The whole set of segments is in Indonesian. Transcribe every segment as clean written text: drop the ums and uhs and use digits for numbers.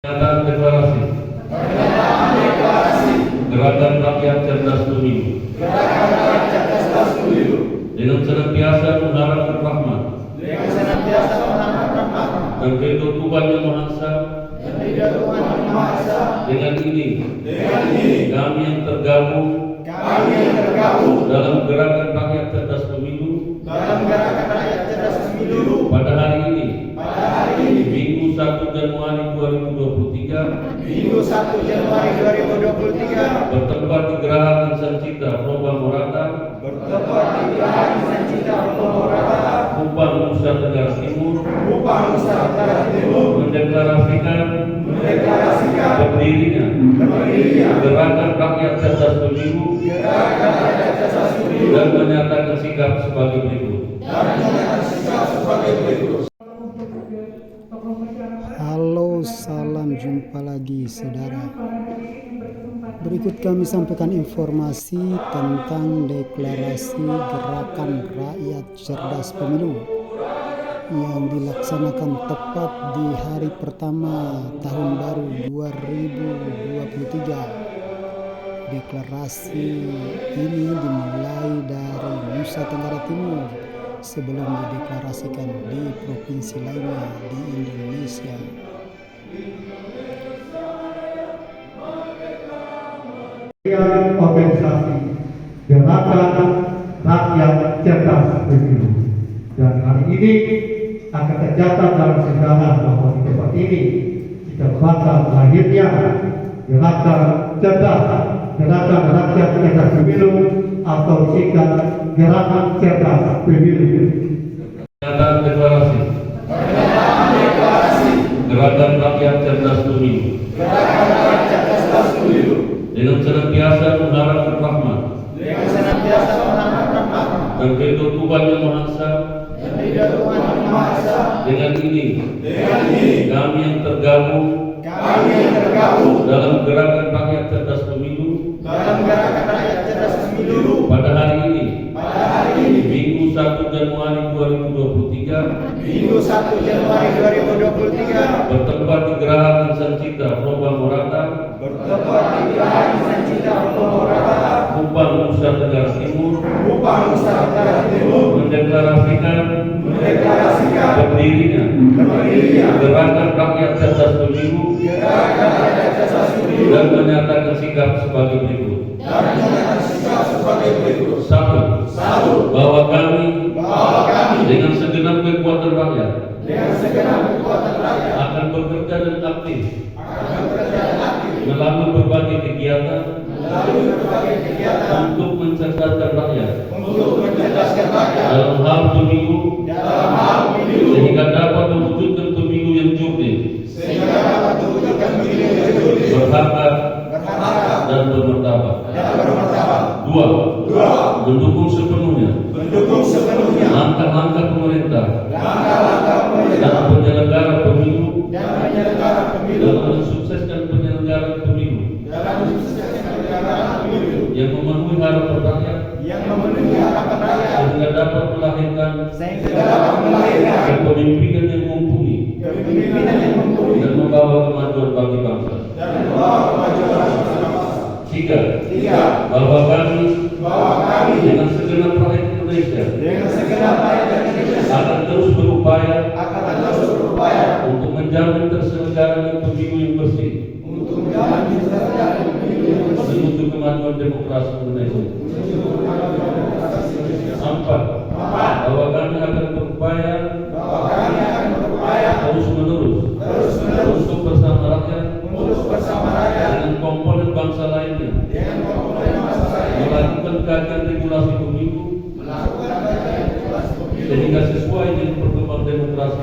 Pernyataan deklarasi Gerakan Rakyat Cerdas Pemilu dengan senantiasa mengharapkan rahmat dan ridho Tuhan Yang Maha Esa. Dengan ini kami yang tergabung dalam Gerakan Rakyat Cerdas Pemilu pada hari ini Minggu 1 Januari 2023 bertempat di Geraha Insan Cita Proba Morata Kupang, Nusa Tenggara Timur mendeklarasikan berdirinya Gerakan Rakyat Cerdas Pemilu dan menyatakan sikap sebagai berikut. Halo, salam jumpa lagi saudara. Berikut kami sampaikan informasi tentang deklarasi Gerakan Rakyat Cerdas Pemilu yang dilaksanakan tepat di hari pertama tahun baru 2023. Deklarasi ini dimulai dari Nusa Tenggara Timur sebelum dideklarasikan di provinsi lainnya di Indonesia. Organisasi Gerakan Rakyat Cerdas Pemilu, dan hari ini akan tercatat dalam sejarah bahwa di tempat ini kita bakal lahirnya Gerakan Gerakan Rakyat Cerdas Pemilu atau disingkat Gerakan Cerdas Pemilu. Pernyataan deklarasi Gerakan Rakyat Cerdas Pemilu dengan senantiasa mengharapkan rahmat dan ridho Tuhan Yang Maha Esa. Dengan ini kami yang tergabung dalam Gerakan Rakyat Cerdas Pemilu pada hari ini Minggu 1 Januari 2023 bertempat di Geraha Insan Cita Proba Morata Kupang, Nusa Tenggara Timur mendeklarasikan berdirinya Gerakan Rakyat Cerdas Pemilu dan menyatakan sikap sebagai berikut. 1. Bahwa kami dengan segenap kekuatan rakyat akan bekerja dan aktif melalui berbagai kegiatan untuk mencerdaskan rakyat dalam hal pemilu sehingga dapat mewujudkan pemilu yang jurdil, berharga dan bermartabat. 2. Mendukung sepenuhnya langkah-langkah pemerintah dan penyelenggara pemilu dalam mensukseskan penyelenggaraan pemilu yang memenuhi harapan rakyat sehingga dapat melahirkan kepemimpinan yang mumpuni dan membawa kemajuan bagi bangsa. 3. Bahwa kami dengan segenap rakyat Indonesia akan terus berupaya untuk menjamin terselenggaranya pemilu yang bersih menuju kemajuan demokrasi Indonesia. 4. Bahwa kami akan berupaya terus-menerus untuk bersama rakyat dengan komponen bangsa lainnya melakukan kajian regulasi pemilu sehingga sesuai dengan perkembangan demokrasi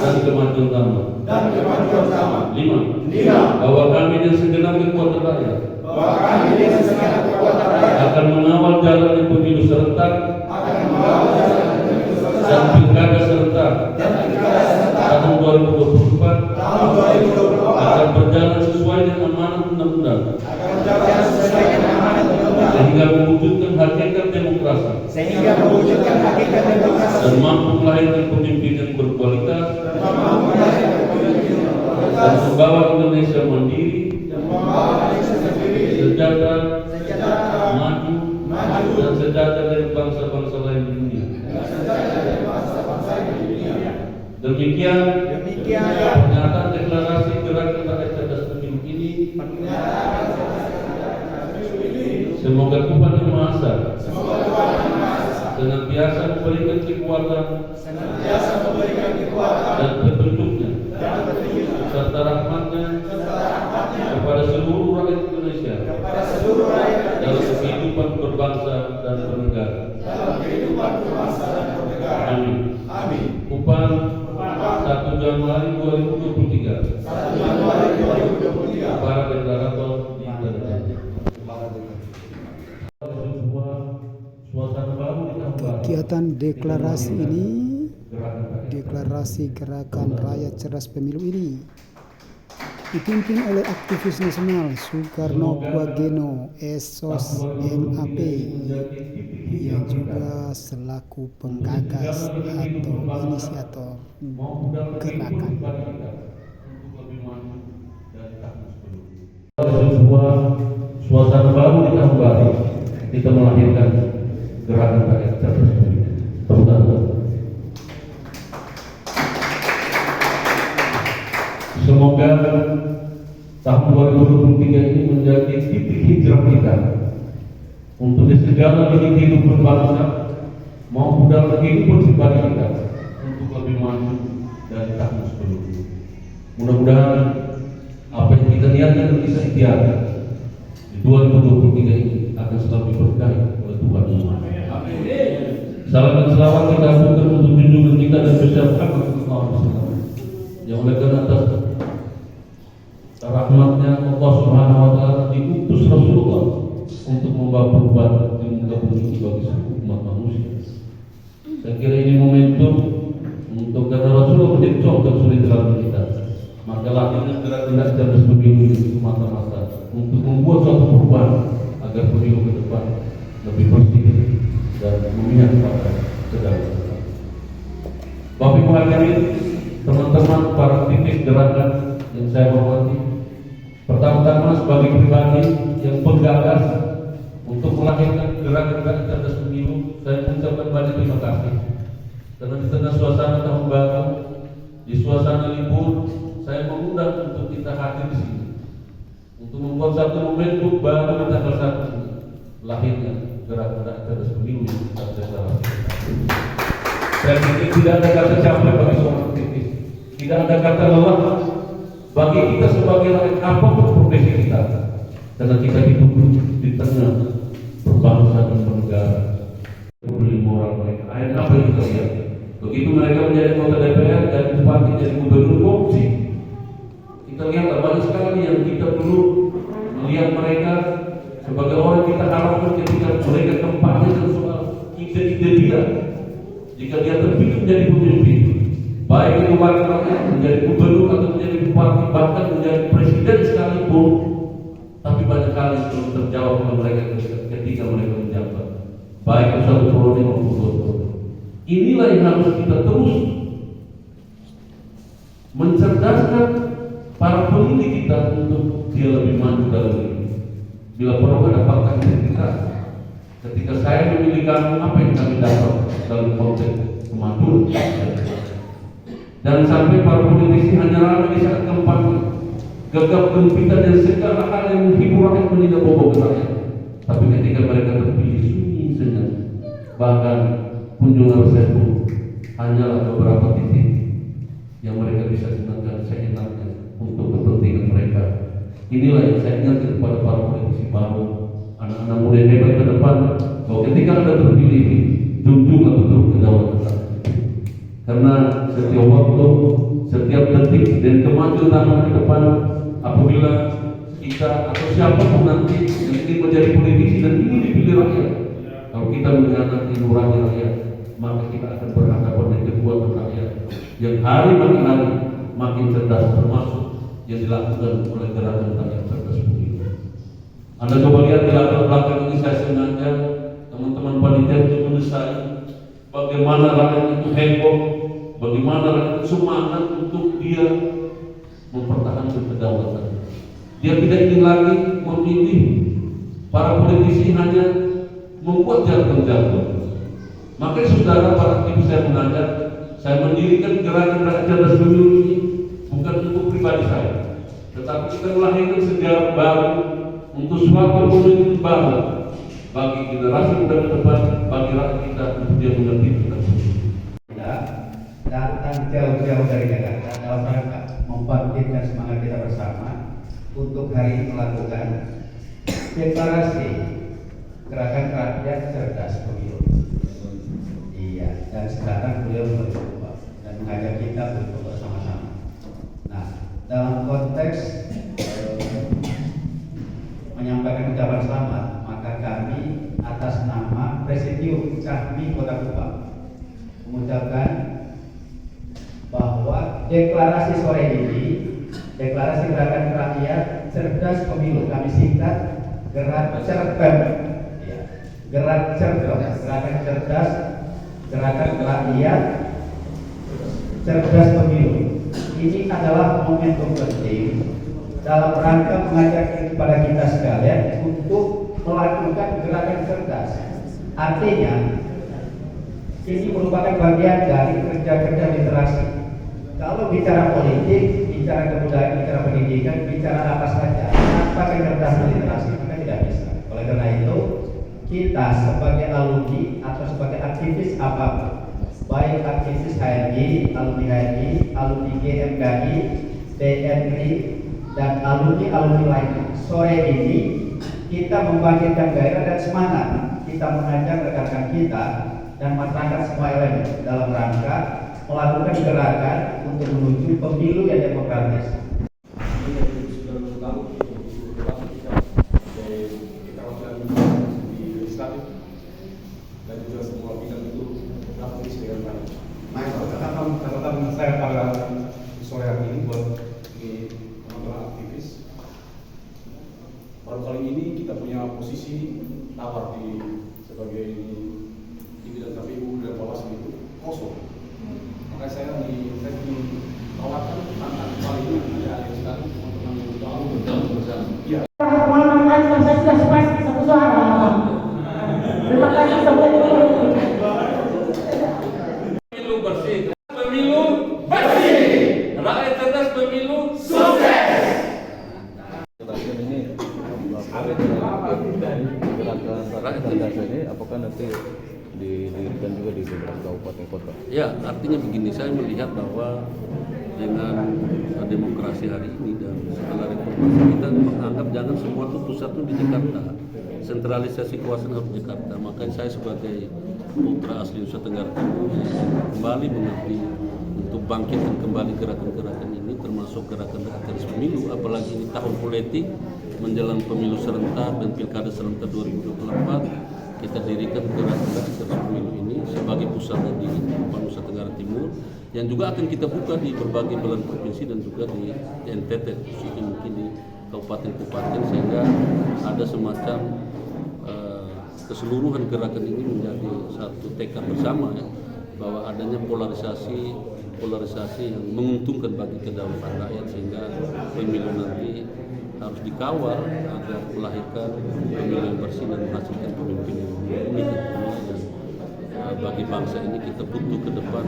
dan kemajuan zaman. 5. Bahwa kami dengan segenap kekuatan rakyat akan mengawal jalannya pemilu serentak dan pilkada serentak tahun 2024 akan berjalan sesuai dengan amanat undang-undang sehingga mewujudkan hakikat demokrasi dan mampu melahirkan pemimpin yang berkualitas dan membawa Indonesia mandiri, sejahtera, maju, dan sejahtera dari bangsa-bangsa lain di dunia. Demikian pernyataan deklarasi Gerakan Rakyat Cerdas Pemilu ini. Semoga Tuhan Yang Maha Esa senantiasa memberikan kekuatan dan petunjuknya serta rahmatnya kepada seluruh rakyat Indonesia dalam kehidupan berbangsa dan bernegara. Amin. Upah 1 Januari 2023. Para deklarator ditandatangani. Suasana baru di tahun baru. Kegiatan deklarasi ini, deklarasi Gerakan Rakyat Cerdas Pemilu ini dipimpin oleh aktivis nasional Soekarno Puageno SOS MAP yang juga selaku penggagas atau inisiator gerakan. Sebuah suasana baru di tahun baru kita melahirkan Gerakan Rakyat Cerdas Pemilu. Tepuk tangan. Semoga tahun 2023 ini menjadi titik hijrah kita untuk di segala lini kehidupan bangsa maupun dalam kehidupan pribadi kita untuk lebih maju dari tahun sebelumnya. Mudah-mudahan apa yang kita niatkan dan kita ikhtiarkan di 2023 ini akan selalu diberkahi oleh Tuhan. Salam dan selawat kita aturkan untuk junjungan kita dan besar Muhammad SAW yang oleh karena atas rahmatnya Allah Subhanahu wa taala diutus Rasulullah untuk membawa perubahan di muka bumi bagi seluruh umat manusia. Saya kira ini momentum untuk karena Rasulullah menjadi contoh suri teladan kita. Maka lahirnya Gerakan Cerdas Pemilu itu semata-mata untuk membuat suatu perubahan agar pemilu ke depan lebih bersih dan memihak pada kedaulatan. Bapak Ibu hadirin, teman-teman para aktivis gerakan yang saya hormati, pertama-tama sebagai pribadi yang penggagas untuk melahirkan Gerakan Rakyat Cerdas Pemilu, saya mengucapkan banyak terima kasih. Karena di tengah suasana tahun baru, di suasana libur, saya mengundang untuk kita hadir di sini untuk membuat satu momentum baru di tanggal 1 ini, lahirnya Gerakan Rakyat Cerdas Pemilu yang kita deklarasikan. Saya pikir tidak ada kata capek bagi seorang aktivis, tidak ada kata lelah bagi kita sebagai rakyat apapun profesi kita, karena kita hidup di tengah berbangsa dan bernegara. Beli moral mereka, ayat apa yang kita lihat? Begitu mereka menjadi anggota DPR dan bupati jadi gubernur korupsi, kita lihat banyak sekali yang kita perlu melihat mereka sebagai orang kita harapkan ketika mereka tempatnya soal ide-ide dia. Jika dia terpilih menjadi pemimpin, baik itu wakil rakyat, menjadi gubernur atau menjadi bupati, bahkan menjadi presiden sekalipun, tapi banyak kali belum terjawab oleh mereka ketika mereka menjabat, baik itu satu periode maupun dua periode. Inilah yang harus kita terus mencerdaskan para pemilih kita untuk dia lebih maju dalam ini. Bila perlu ada fakta integritas. Ketika saya memilih kamu, apa yang kami dapat dalam konteks kemajuan? Jangan sampai para politisi hanya ramai di saat kampanye, gegap gempitan dan segala hal yang menghibur rakyat meninggal bobot rakyat. Tapi ketika mereka terpilih sunyi senyap, bahkan kunjungan resepsi hanyalah beberapa titik yang mereka bisa gunakan seenaknya untuk kepentingan mereka. Inilah yang saya ingatkan kepada para politisi baru, anak-anak muda yang hebat ke depan, bahwa ketika Anda terpilih, junjunglah betul kedaulatan. Karena setiap waktu, setiap detik dan kemajuan ke depan, apabila kita atau siapapun nanti yang ingin menjadi politisi dan ingin dipilih rakyat, kalau kita mengkhianati nurani rakyat, maka kita akan berhadapan dengan kekuatan rakyat yang hari makin hari makin cerdas, termasuk yang dilakukan oleh Gerakan Rakyat Cerdas Pemilu. Anda coba lihat di latar belakang ini, saya sengaja teman-teman panitia itu mendesai bagaimana rakyat itu heboh, bagaimana rakyat itu semangat untuk dia mempertahankan kedaulatan. Dia tidak ingin lagi memilih para politisi hanya membuat jargon-jargon. Makanya saudara para aktivis saya mengajak, saya mendirikan gerakan rakyat cerdas pemilu ini bukan untuk pribadi saya, tetapi kita melahirkan sejarah baru untuk suatu pemimpin baru bagi generasi muda ke depan, bagi rakyat kita untuk dia mengerti tentang datang jauh-jauh dari Jakarta dalam rangka membangkitkan semangat kita bersama untuk hari ini melakukan deklarasi gerakan rakyat cerdas pemilu. Iya, dan sekarang beliau mencoba dan mengajak kita untuk bersama-sama. Nah, dalam konteks menyampaikan ucapan selamat, maka kami atas nama Presidium Kahmi Kota Kupang mengucapkan bahwa deklarasi sore ini, deklarasi gerakan rakyat cerdas pemilu, kami singkat Gerak Cerpem, ya, Gerak Cerpem, gerakan cerdas, gerakan rakyat cerdas pemilu. Ini adalah momentum penting dalam rangka mengajak kepada kita sekalian untuk melakukan gerakan cerdas. Artinya, ini merupakan bagian dari kerja-kerja literasi. Kalau bicara politik, bicara kebudayaan, bicara pendidikan, bicara apa saja, tanpa kecerdasan literasi kita tidak bisa. Oleh karena itu, kita sebagai alumni atau sebagai aktivis apapun, baik aktivis HMI, alumni HMI, alumni GMKI, TNI, dan alumni lainnya, sore ini kita membangkitkan gairah dan semangat. Kita mengajak rekan-rekan kita dan masyarakat semua elemen dalam rangka melakukan gerakan untuk menuju pemilu yang demokratis. Dan juga semua bidang itu aktivis dengan baik. Nah, Catatan saya pada sore hari ini buat teman-teman aktivis, baru kali ini kita punya posisi tawar sebagai di bidang KPU dan Bawaslu itu kosong. Makanya saya ditawarkan tantangan kali ini ada yang sekali teman-teman yang tahu bersama. Iya. Saya sudah sepakat satu suara. Terima kasih sampai pemilu bersih, pemilu bersih, rakyat cerdas pemilu sukses. Rakyat cerdas ini apakah nanti didirikan juga di beberapa kabupaten kota? Ya, artinya begini, saya melihat bahwa dengan demokrasi hari ini dan setelah reformasi kita menganggap jangan semua itu pusat itu di Jakarta, sentralisasi kekuasaan harus di Jakarta. Makanya saya sebagai putra asli Nusa Tenggara Timur kembali mengabdi untuk bangkitkan kembali gerakan-gerakan ini, termasuk gerakan rakyat pemilu, apalagi ini tahun politik menjelang pemilu serentak dan pilkada serentak 2024. Kita dirikan gerakan rakyat pemilu ini sebagai pusatnya di Nusa Tenggara Timur, yang juga akan kita buka di berbagai belahan provinsi dan juga di NTT, khususnya mungkin di kabupaten-kabupaten, sehingga ada semacam keseluruhan gerakan ini menjadi satu tekad bersama, ya, bahwa adanya polarisasi yang menguntungkan bagi kedaulatan rakyat, sehingga pemilu nanti harus dikawal agar melahirkan pemilu yang bersih dan menghasilkan pemimpin yang unik dan bagi bangsa ini kita butuh ke depan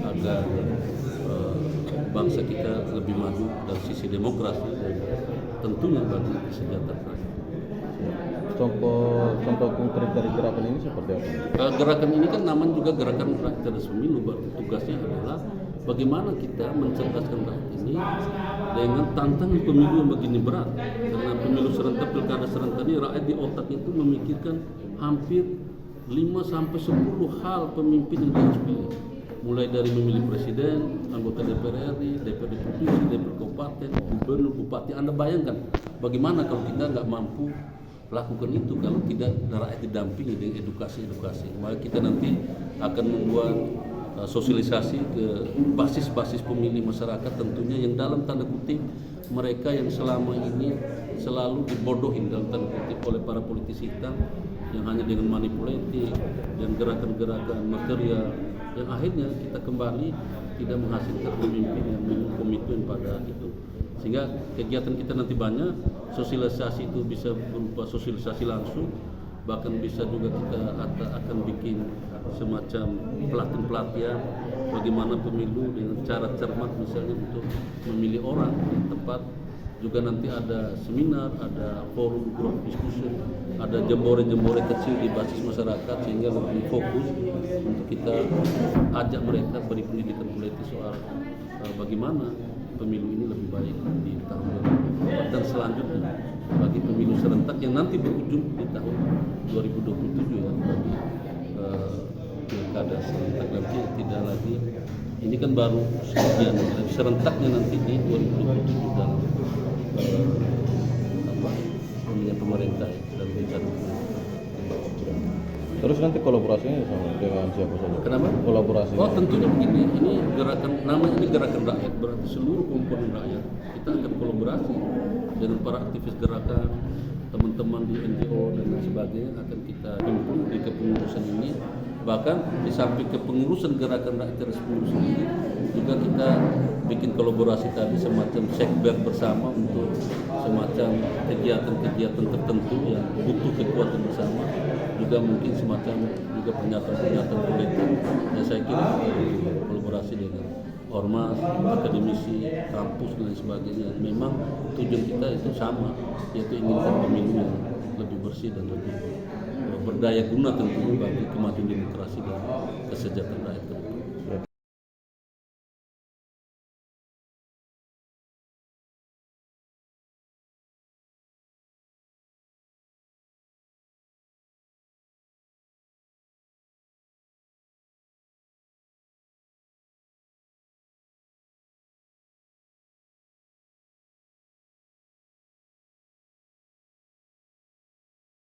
agar bangsa kita lebih maju dari sisi demokrasi dan tentunya bagi kesejahteraan rakyat. Contoh konkret dari gerakan ini seperti apa? Gerakan ini kan namanya juga gerakan rakyat cerdas pemilu. Berarti tugasnya adalah bagaimana kita mencerdaskan rakyat ini dengan tantangan pemilu yang begini berat. Karena pemilu serentak, pilkada serentak ini rakyat di otaknya itu memikirkan hampir 5-10 hal pemimpin yang dia harus pilih. Mulai dari memilih presiden, anggota DPR RI, DPRD provinsi, DPR kabupaten, gubernur, bupati. Anda bayangkan bagaimana kalau kita nggak mampu lakukan itu, kalau tidak rakyat didampingi dengan edukasi. Maka kita nanti akan membuat sosialisasi ke basis-basis pemilih masyarakat, tentunya yang dalam tanda kutip mereka yang selama ini selalu dibodohin dalam tanda kutip oleh para politisi hitam yang hanya dengan manipulatif dan gerakan-gerakan material, yang akhirnya kita kembali tidak menghasilkan pemimpin yang memang komitmen pada itu. Sehingga kegiatan kita nanti banyak, sosialisasi itu bisa berupa sosialisasi langsung, bahkan bisa juga kita akan bikin semacam pelatihan bagaimana pemilu dengan cara cermat misalnya untuk memilih orang yang tepat. Juga nanti ada seminar, ada forum grup diskusi, ada jembore-jembore kecil di basis masyarakat sehingga lebih fokus untuk kita ajak mereka beri pendidikan politik soal bagaimana pemilu ini lebih baik di tahun 2024 dan selanjutnya bagi pemilu serentak yang nanti berujung di tahun 2027 ya, bagi pilkada serentak nanti tidak lagi, ini kan baru sebagian serentaknya nanti di 2027 dalam pemilihan pemerintah dan rencana pemerintah. Terus nanti kolaborasinya sama dengan siapa saja? Kenapa? Kolaborasi. Oh tentunya begini, ini gerakan, namanya ini gerakan rakyat, berarti seluruh komponen rakyat kita akan kolaborasi dengan para aktivis gerakan, teman-teman di NGO dan lain sebagainya akan kita himpun di kepengurusan ini. Bahkan di samping kepengurusan gerakan rakyat terus pengurusan ini juga kita bikin kolaborasi tadi semacam sekber bersama untuk semacam kegiatan-kegiatan tertentu yang butuh kekuatan bersama, juga mungkin semacam juga pernyataan-pernyataan politik yang saya kira kolaborasi dengan ormas, akademisi, kampus dan lain sebagainya. Memang tujuan kita itu sama, yaitu inginkan pemilu yang lebih bersih dan lebih berdaya guna tentunya bagi kemajuan demokrasi dan kesejahteraan rakyat.